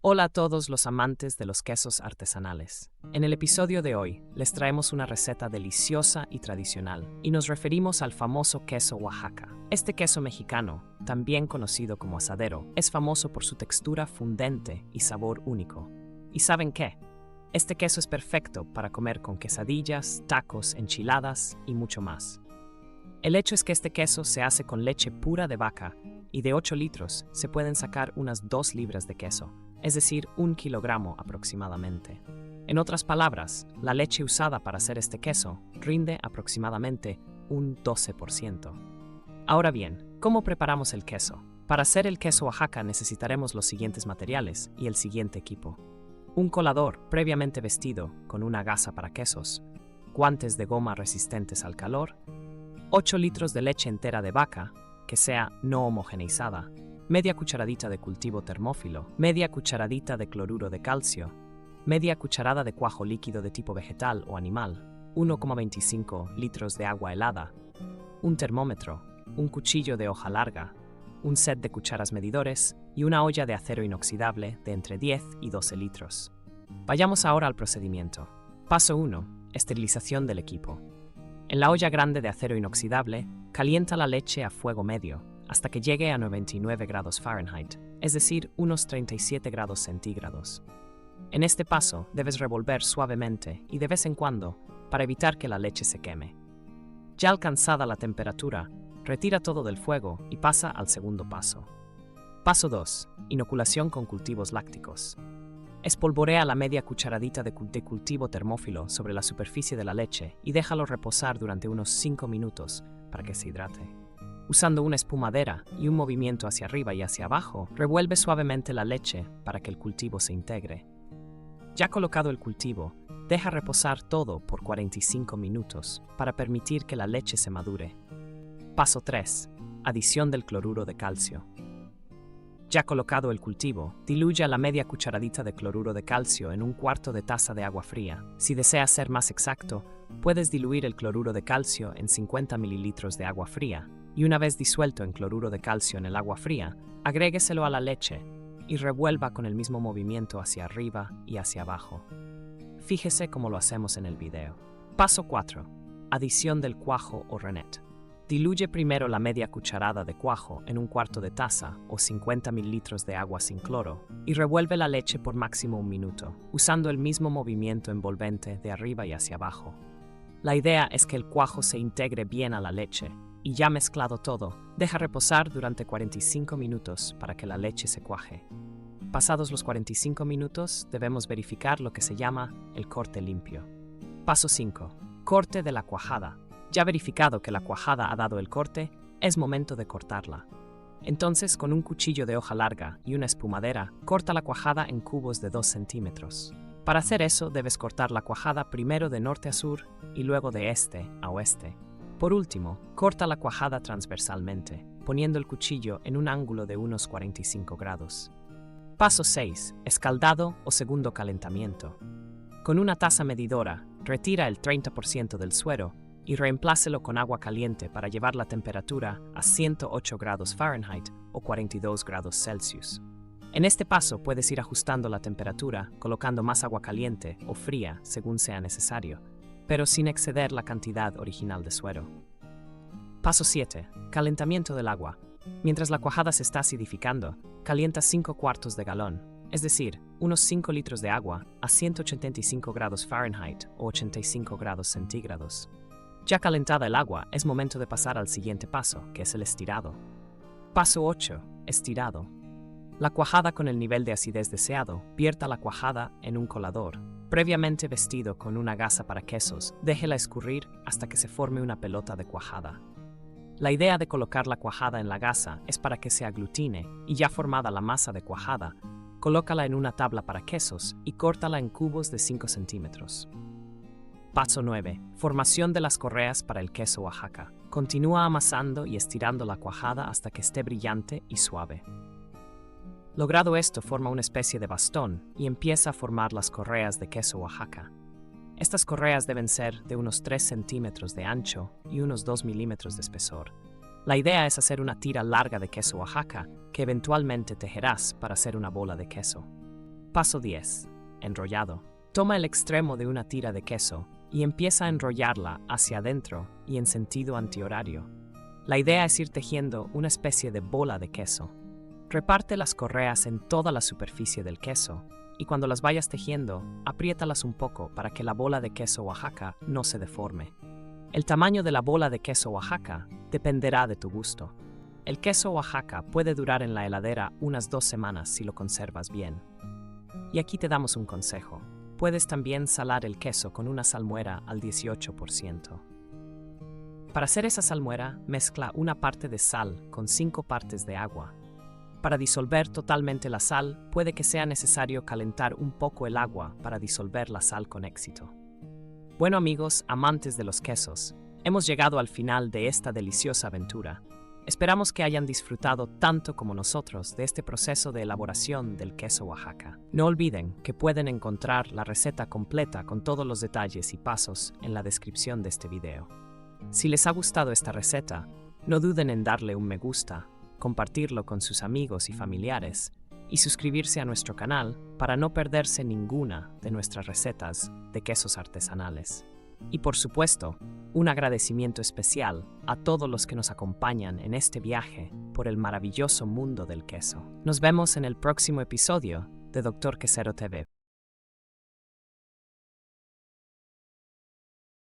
Hola a todos los amantes de los quesos artesanales. En el episodio de hoy les traemos una receta deliciosa y tradicional, y nos referimos al famoso queso Oaxaca. Este queso mexicano, también conocido como asadero, es famoso por su textura fundente y sabor único. ¿Y saben qué? Este queso es perfecto para comer con quesadillas, tacos, enchiladas y mucho más. El hecho es que este queso se hace con leche pura de vaca y de 8 litros se pueden sacar unas 2 libras de queso, es decir, 1 kilogramo aproximadamente. En otras palabras, la leche usada para hacer este queso rinde aproximadamente un 12%. Ahora bien, ¿cómo preparamos el queso? Para hacer el queso Oaxaca necesitaremos los siguientes materiales y el siguiente equipo. Un colador previamente vestido con una gasa para quesos, guantes de goma resistentes al calor, 8 litros de leche entera de vaca, que sea no homogeneizada, media cucharadita de cultivo termófilo, media cucharadita de cloruro de calcio, media cucharada de cuajo líquido de tipo vegetal o animal, 1,25 litros de agua helada, un termómetro, un cuchillo de hoja larga, un set de cucharas medidores y una olla de acero inoxidable de entre 10 y 12 litros. Vayamos ahora al procedimiento. Paso 1. Esterilización del equipo. En la olla grande de acero inoxidable, calienta la leche a fuego medio hasta que llegue a 99 grados Fahrenheit, es decir, unos 37 grados centígrados. En este paso debes revolver suavemente y de vez en cuando para evitar que la leche se queme. Ya alcanzada la temperatura, retira todo del fuego y pasa al segundo paso. Paso 2. Inoculación con cultivos lácticos. Espolvorea la media cucharadita de cultivo termófilo sobre la superficie de la leche y déjalo reposar durante unos 5 minutos para que se hidrate. Usando una espumadera y un movimiento hacia arriba y hacia abajo, revuelve suavemente la leche para que el cultivo se integre. Ya colocado el cultivo, deja reposar todo por 45 minutos para permitir que la leche se madure. Paso 3. Adición del cloruro de calcio. Ya colocado el cultivo, diluya la media cucharadita de cloruro de calcio en 1/4 de taza de agua fría. Si deseas ser más exacto, puedes diluir el cloruro de calcio en 50 mililitros de agua fría, y una vez disuelto en cloruro de calcio en el agua fría, agrégueselo a la leche y revuelva con el mismo movimiento hacia arriba y hacia abajo. Fíjese cómo lo hacemos en el video. Paso 4. Adición del cuajo o rennet. Diluye primero la media cucharada de cuajo en 1/4 de taza o 50 mililitros de agua sin cloro y revuelve la leche por máximo 1 minuto, usando el mismo movimiento envolvente de arriba y hacia abajo. La idea es que el cuajo se integre bien a la leche y ya mezclado todo, deja reposar durante 45 minutos para que la leche se cuaje. Pasados los 45 minutos, debemos verificar lo que se llama el corte limpio. Paso 5. Corte de la cuajada. Ya verificado que la cuajada ha dado el corte, es momento de cortarla. Entonces, con un cuchillo de hoja larga y una espumadera, corta la cuajada en cubos de 2 centímetros. Para hacer eso, debes cortar la cuajada primero de norte a sur y luego de este a oeste. Por último, corta la cuajada transversalmente, poniendo el cuchillo en un ángulo de unos 45 grados. Paso 6. Escaldado o segundo calentamiento. Con una taza medidora, retira el 30% del suero y reemplácelo con agua caliente para llevar la temperatura a 108 grados Fahrenheit o 42 grados Celsius. En este paso puedes ir ajustando la temperatura colocando más agua caliente o fría según sea necesario, pero sin exceder la cantidad original de suero. Paso 7. Calentamiento del agua. Mientras la cuajada se está acidificando, calienta 5 cuartos de galón, es decir, unos 5 litros de agua a 185 grados Fahrenheit o 85 grados centígrados. Ya calentada el agua, es momento de pasar al siguiente paso, que es el estirado. Paso 8. Estirado. La cuajada con el nivel de acidez deseado, vierta la cuajada en un colador. Previamente vestido con una gasa para quesos, déjela escurrir hasta que se forme una pelota de cuajada. La idea de colocar la cuajada en la gasa es para que se aglutine y ya formada la masa de cuajada, colócala en una tabla para quesos y córtala en cubos de 5 centímetros. Paso 9. Formación de las correas para el queso Oaxaca. Continúa amasando y estirando la cuajada hasta que esté brillante y suave. Logrado esto, forma una especie de bastón y empieza a formar las correas de queso Oaxaca. Estas correas deben ser de unos 3 centímetros de ancho y unos 2 milímetros de espesor. La idea es hacer una tira larga de queso Oaxaca que eventualmente tejerás para hacer una bola de queso. Paso 10. Enrollado. Toma el extremo de una tira de queso y empieza a enrollarla hacia adentro y en sentido antihorario. La idea es ir tejiendo una especie de bola de queso. Reparte las correas en toda la superficie del queso y cuando las vayas tejiendo, apriétalas un poco para que la bola de queso Oaxaca no se deforme. El tamaño de la bola de queso Oaxaca dependerá de tu gusto. El queso Oaxaca puede durar en la heladera unas 2 semanas si lo conservas bien. Y aquí te damos un consejo. Puedes también salar el queso con una salmuera al 18%. Para hacer esa salmuera, mezcla una parte de sal con 5 partes de agua. Para disolver totalmente la sal, puede que sea necesario calentar un poco el agua para disolver la sal con éxito. Bueno amigos, amantes de los quesos, hemos llegado al final de esta deliciosa aventura. Esperamos que hayan disfrutado tanto como nosotros de este proceso de elaboración del queso Oaxaca. No olviden que pueden encontrar la receta completa con todos los detalles y pasos en la descripción de este video. Si les ha gustado esta receta, no duden en darle un me gusta, compartirlo con sus amigos y familiares y suscribirse a nuestro canal para no perderse ninguna de nuestras recetas de quesos artesanales. Y por supuesto, un agradecimiento especial a todos los que nos acompañan en este viaje por el maravilloso mundo del queso. Nos vemos en el próximo episodio de Dr. Quesero TV.